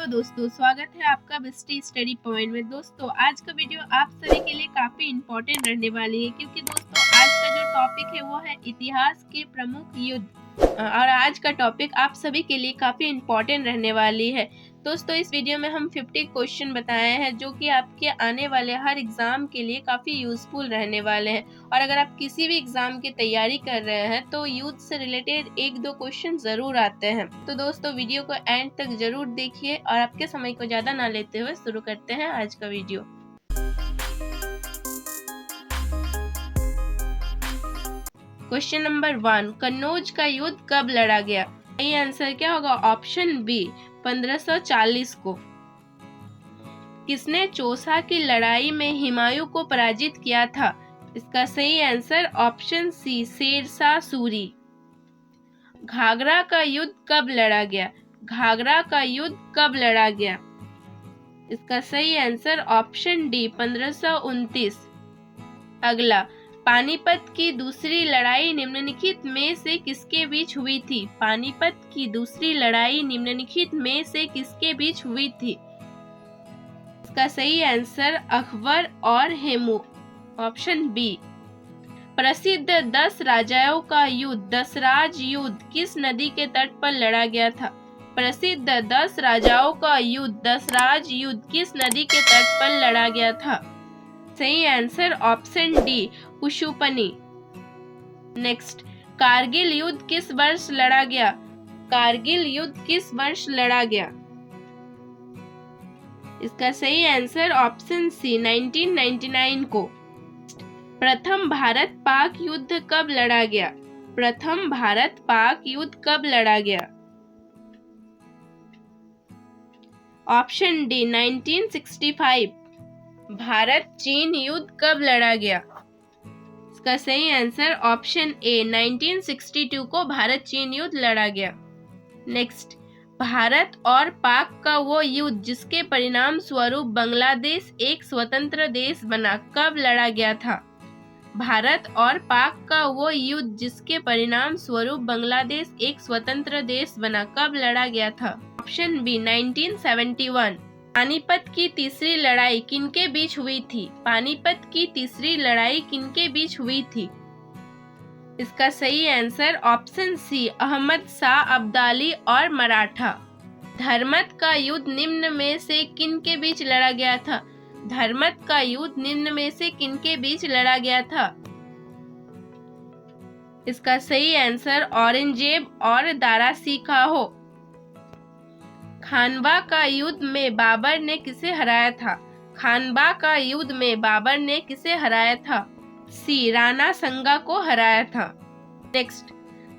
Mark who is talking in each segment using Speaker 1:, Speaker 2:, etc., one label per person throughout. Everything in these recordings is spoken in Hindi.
Speaker 1: हेलो दोस्तों, स्वागत है आपका बिस्टी स्टडी पॉइंट में। दोस्तों आज का वीडियो आप सभी के लिए काफी इम्पोर्टेंट रहने वाली है, क्योंकि दोस्तों आज का जो टॉपिक है वो है इतिहास के प्रमुख युद्ध। और आज का टॉपिक आप सभी के लिए काफी इम्पोर्टेंट रहने वाली है। दोस्तों इस वीडियो में हम 50 क्वेश्चन बताए हैं जो कि आपके आने वाले हर एग्जाम के लिए काफी यूजफुल रहने वाले हैं। और अगर आप किसी भी एग्जाम की तैयारी कर रहे हैं तो युद्ध से रिलेटेड 1-2 क्वेश्चन जरूर आते हैं। तो दोस्तों वीडियो को एंड तक जरूर देखिए और आपके समय को ज्यादा ना लेते हुए शुरू करते हैं आज का वीडियो। क्वेश्चन नंबर 1, कन्नौज का युद्ध कब लड़ा गया? सही आंसर क्या होगा? ऑप्शन बी 1540 को। किसने चौसा की लड़ाई में हुमायूं को पराजित किया था? इसका सही answer option C Sher Shah. Suri Ghaghra युद्ध कब लड़ा गया? घाघरा का युद्ध कब लड़ा गया? इसका सही आंसर ऑप्शन डी 1529। अगला, पानीपत की दूसरी लड़ाई निम्नलिखित में से किसके बीच हुई थी? पानीपत की दूसरी लड़ाई निम्नलिखित में से किसके बीच हुई थी? इसका सही आंसर अकबर और हेमू, ऑप्शन बी। प्रसिद्ध 10 राजाओं का युद्ध दसराज युद्ध किस नदी के तट पर लड़ा गया था? प्रसिद्ध 10 राजाओं का युद्ध दसराज युद्ध किस नदी के तट पर लड़ा गया था? सही आंसर ऑप्शन डी पुष्पनी। नेक्स्ट, कारगिल युद्ध किस वर्ष लड़ा गया? कारगिल युद्ध किस वर्ष लड़ा गया? इसका सही आंसर ऑप्शन सी 1999 को। प्रथम भारत पाक युद्ध कब लड़ा गया? प्रथम भारत पाक युद्ध कब लड़ा गया? Option D 1965। भारत चीन युद्ध कब लड़ा गया? इसका सही आंसर ऑप्शन ए 1962 को भारत चीन युद्ध लड़ा गया। नेक्स्ट, भारत और पाक का वो युद्ध जिसके परिणाम स्वरूप बांग्लादेश एक स्वतंत्र देश बना, कब लड़ा गया था? भारत और पाक का वो युद्ध जिसके परिणाम स्वरूप बांग्लादेश एक स्वतंत्र देश बना, कब लड़ा गया था? Option B 1971। पानीपत की तीसरी लड़ाई किनके बीच हुई थी? पानीपत की तीसरी लड़ाई किनके बीच हुई थी? इसका सही answer option C Ahmad Shah Abdali और मराठा। धर्मत का युद्ध निम्न में से किनके बीच लड़ा गया था? धर्मत का युद्ध निम्न में से किनके बीच लड़ा गया था? इसका सही आंसर औरंगजेब और दारा सिकोह। खानवा का युद्ध में बाबर ने किसे हराया था? खानवा का युद्ध में बाबर ने किसे हराया था? सी राणा संगा को हराया था। नेक्स्ट,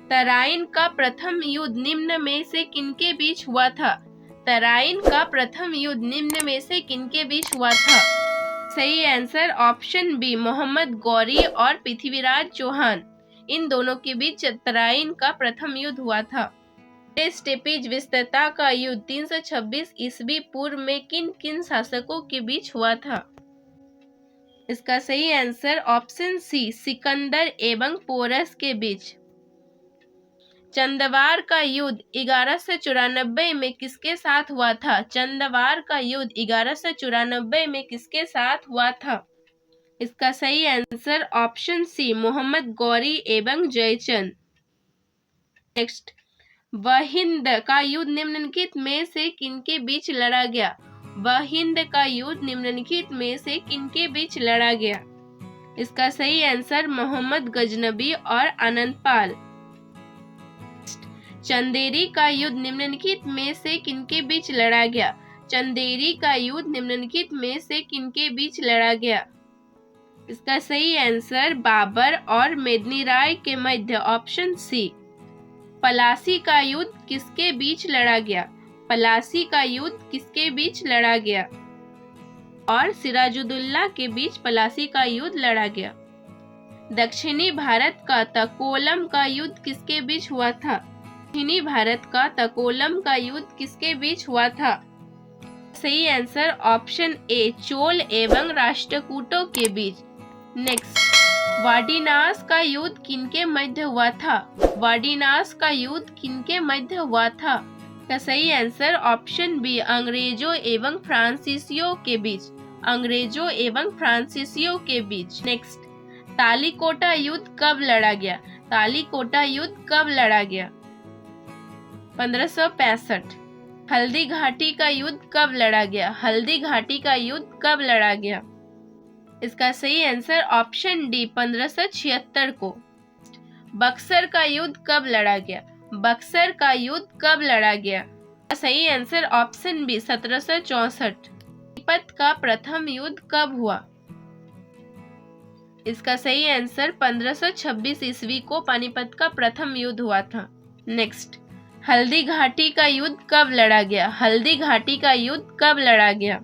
Speaker 1: तराइन का प्रथम युद्ध निम्न में से किनके बीच हुआ था? तराइन का प्रथम युद्ध निम्न में से किनके बीच हुआ था? सही answer option B Mohammad Ghori और पृथ्वीराज चौहान, इन दोनों के बीच तराइन का प्रथम युद्ध हुआ था। स्टेपीज विस्तृता का युद्ध 326 ईस्वी पूर्व में किन किन शासकों के बीच हुआ था? इसका सही आंसर ऑप्शन सी सिकंदर एवं पोरस के बीच। चंदवार का युद्ध 1194 में किसके साथ हुआ था? चंदवार का युद्ध 1194 में किसके साथ हुआ था? इसका सही answer option C Mohammad Ghori एवं जयचंद। नेक्स्ट, वहिंद का युद्ध निम्नलिखित में से किनके बीच लड़ा गया? वहिंद का युद्ध निम्नलिखित में से किनके बीच लड़ा गया? इसका सही आंसर मोहम्मद गजनबी और अनंतपाल। चंदेरी का युद्ध निम्नलिखित में से किनके बीच लड़ा गया? चंदेरी का युद्ध निम्नलिखित में से किनके बीच लड़ा गया? इसका सही आंसर बाबर और मेदिनी राय के मध्य, ऑप्शन सी। पलासी का युद्ध किसके बीच लड़ा गया? पलासी का युद्ध किसके बीच लड़ा गया? और सिराजुद्दौला के बीच पलासी का युद्ध लड़ा गया। दक्षिणी भारत का तकोलम का युद्ध किसके बीच हुआ था? दक्षिणी भारत का तकोलम का युद्ध किसके बीच हुआ था? सही आंसर ऑप्शन ए चोल एवं राष्ट्रकूटों के बीच। नेक्स्ट, वाडिनास का युद्ध किनके मध्य हुआ था? वाडिनास का युद्ध किनके मध्य हुआ था? का सही आंसर ऑप्शन बी अंग्रेजों एवं फ्रांसीसियों के बीच। अंग्रेजों एवं फ्रांसीसियों के बीच। नेक्स्ट, तालीकोटा युद्ध कब लड़ा गया? तालीकोटा युद्ध कब लड़ा गया? 1565। हल्दी घाटी का युद्ध कब लड़ा गया? हल्दी घाटी का युद्ध कब लड़ा गया? इसका सही आंसर ऑप्शन डी 1576 को। बक्सर का युद्ध कब लड़ा गया? बक्सर का युद्ध कब लड़ा गया? सही आंसर ऑप्शन बी 1764। पानीपत का प्रथम युद्ध कब हुआ? इसका सही आंसर 1526 ईस्वी को पानीपत का प्रथम युद्ध हुआ था। नेक्स्ट, हल्दी घाटी का युद्ध कब लड़ा गया? हल्दी घाटी का युद्ध कब लड़ा गया?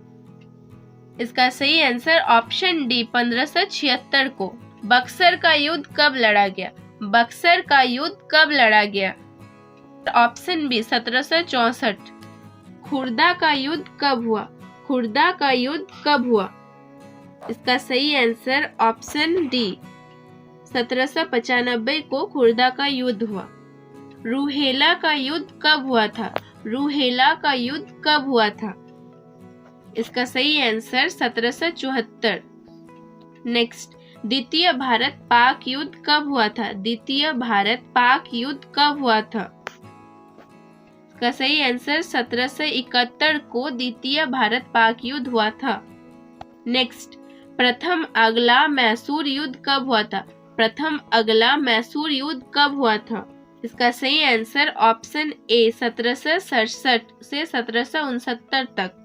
Speaker 1: इसका सही आंसर ऑप्शन डी 1576 को। बक्सर का युद्ध कब लड़ा गया? बक्सर का युद्ध कब लड़ा गया? Option B 1764। खुर्दा का युद्ध कब हुआ? खुर्दा का युद्ध कब हुआ? इसका सही आंसर ऑप्शन डी 1795 को खुर्दा का युद्ध हुआ। रूहेला का युद्ध कब हुआ था? रूहेला का युद्ध कब हुआ था? इसका सही आंसर 1774। नेक्स्ट, द्वितीय भारत पाक युद्ध कब हुआ था? द्वितीय भारत पाक युद्ध कब हुआ था? इसका सही आंसर 1771 को द्वितीय भारत पाक युद्ध हुआ था। नेक्स्ट, प्रथम अगला मैसूर युद्ध कब हुआ था? प्रथम अगला मैसूर युद्ध कब हुआ था? इसका सही आंसर ऑप्शन ए 1767 से 1769 तक।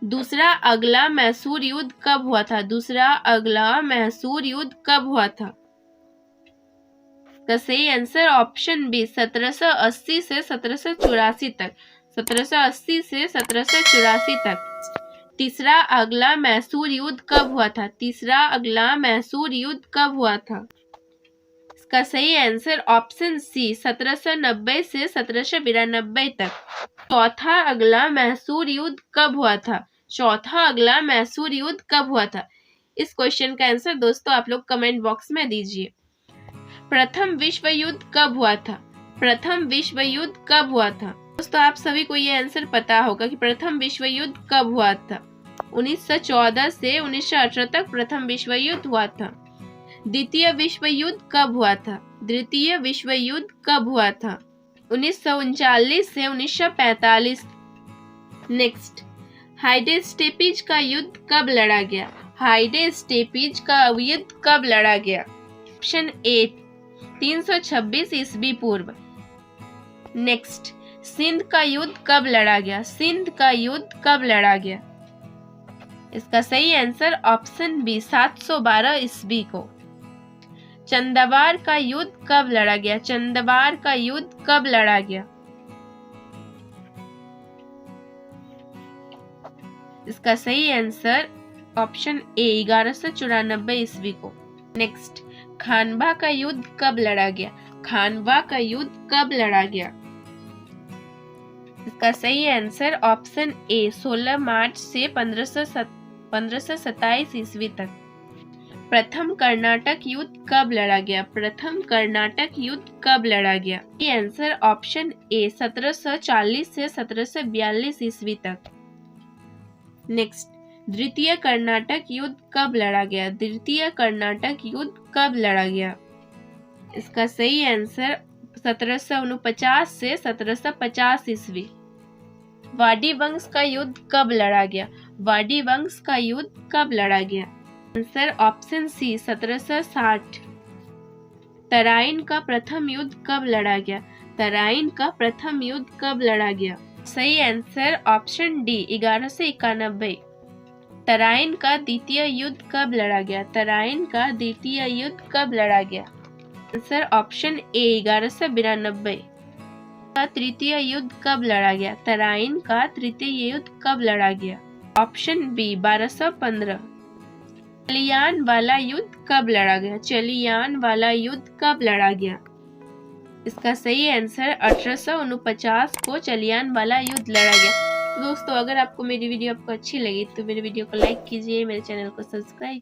Speaker 1: दूसरा अगला मैसूर युद्ध कब हुआ था? दूसरा अगला मैसूर युद्ध कब हुआ था? इसका सही आंसर ऑप्शन बी 1780 से 1784 तक। 1780 से 1784 तक। तीसरा अगला मैसूर युद्ध कब हुआ था? तीसरा अगला मैसूर युद्ध कब हुआ था? इसका सही आंसर ऑप्शन सी 1790 से 1792 तक। चौथा अगला मैसूर युद्ध कब हुआ था? चौथा अगला मैसूर युद्ध कब हुआ था? इस क्वेश्चन का आंसर दोस्तों आप लोग कमेंट बॉक्स में दीजिए। प्रथम विश्व युद्ध कब हुआ था? प्रथम विश्व युद्ध कब हुआ था? दोस्तों आप सभी को ये आंसर पता होगा कि प्रथम विश्व युद्ध कब हुआ था। 1914 से 1918 तक प्रथम विश्व युद्ध हुआ था। द्वितीय विश्व युद्ध कब हुआ था? द्वितीय विश्व युद्ध कब हुआ था? 1939 से 1945। नेक्स्ट, हाइडेस्टिपीज का युद्ध कब लड़ा गया? हाइडेस्टिपीज का युद्ध कब लड़ा गया? ऑप्शन ए 326 ईस्वी पूर्व। नेक्स्ट, सिंध का युद्ध कब लड़ा गया? सिंध का युद्ध कब लड़ा गया? इसका सही आंसर ऑप्शन बी 712 ईस्वी को। चंदवार का युद्ध कब लड़ा गया? चंदवार का युद्ध कब लड़ा गया? इसका सही आंसर ऑप्शन ए 1194 ईस्वी को। नेक्स्ट, खानवा का युद्ध कब लड़ा गया? खानवा का युद्ध कब लड़ा गया? इसका सही आंसर ऑप्शन ए 16 मार्च से 1527 ईस्वी तक। प्रथम कर्नाटक युद्ध कब लड़ा गया? प्रथम कर्नाटक युद्ध कब लड़ा गया? ये आंसर ऑप्शन ए 1740 से 1742 ईस्वी तक। नेक्स्ट, द्वितीय कर्नाटक युद्ध कब लड़ा गया? द्वितीय कर्नाटक युद्ध कब लड़ा गया? इसका सही आंसर 1749 से 1750 ईस्वी। वाडी वंश का युद्ध कब लड़ा गया? वाडी वंश का युद्ध कब लड़ा गया? आंसर ऑप्शन सी 1760। तराइन का प्रथम युद्ध कब लड़ा गया? तराइन का प्रथम युद्ध कब लड़ा गया? सही आंसर ऑप्शन डी 1191। तराइन का द्वितीय युद्ध कब लड़ा गया? तराइन का द्वितीय युद्ध कब लड़ा गया? Answer option A 1192। का तृतीय युद्ध कब लड़ा गया? तराइन का तृतीय युद्ध कब लड़ा गया? Option B 1215। चलियान वाला युद्ध कब लड़ा गया? चलियान वाला युद्ध कब लड़ा गया? इसका सही आंसर 1849 को चलियान वाला युद्ध लड़ा गया। तो दोस्तों अगर आपको मेरी वीडियो अच्छी लगी तो मेरे वीडियो को लाइक कीजिए, मेरे चैनल को सब्सक्राइब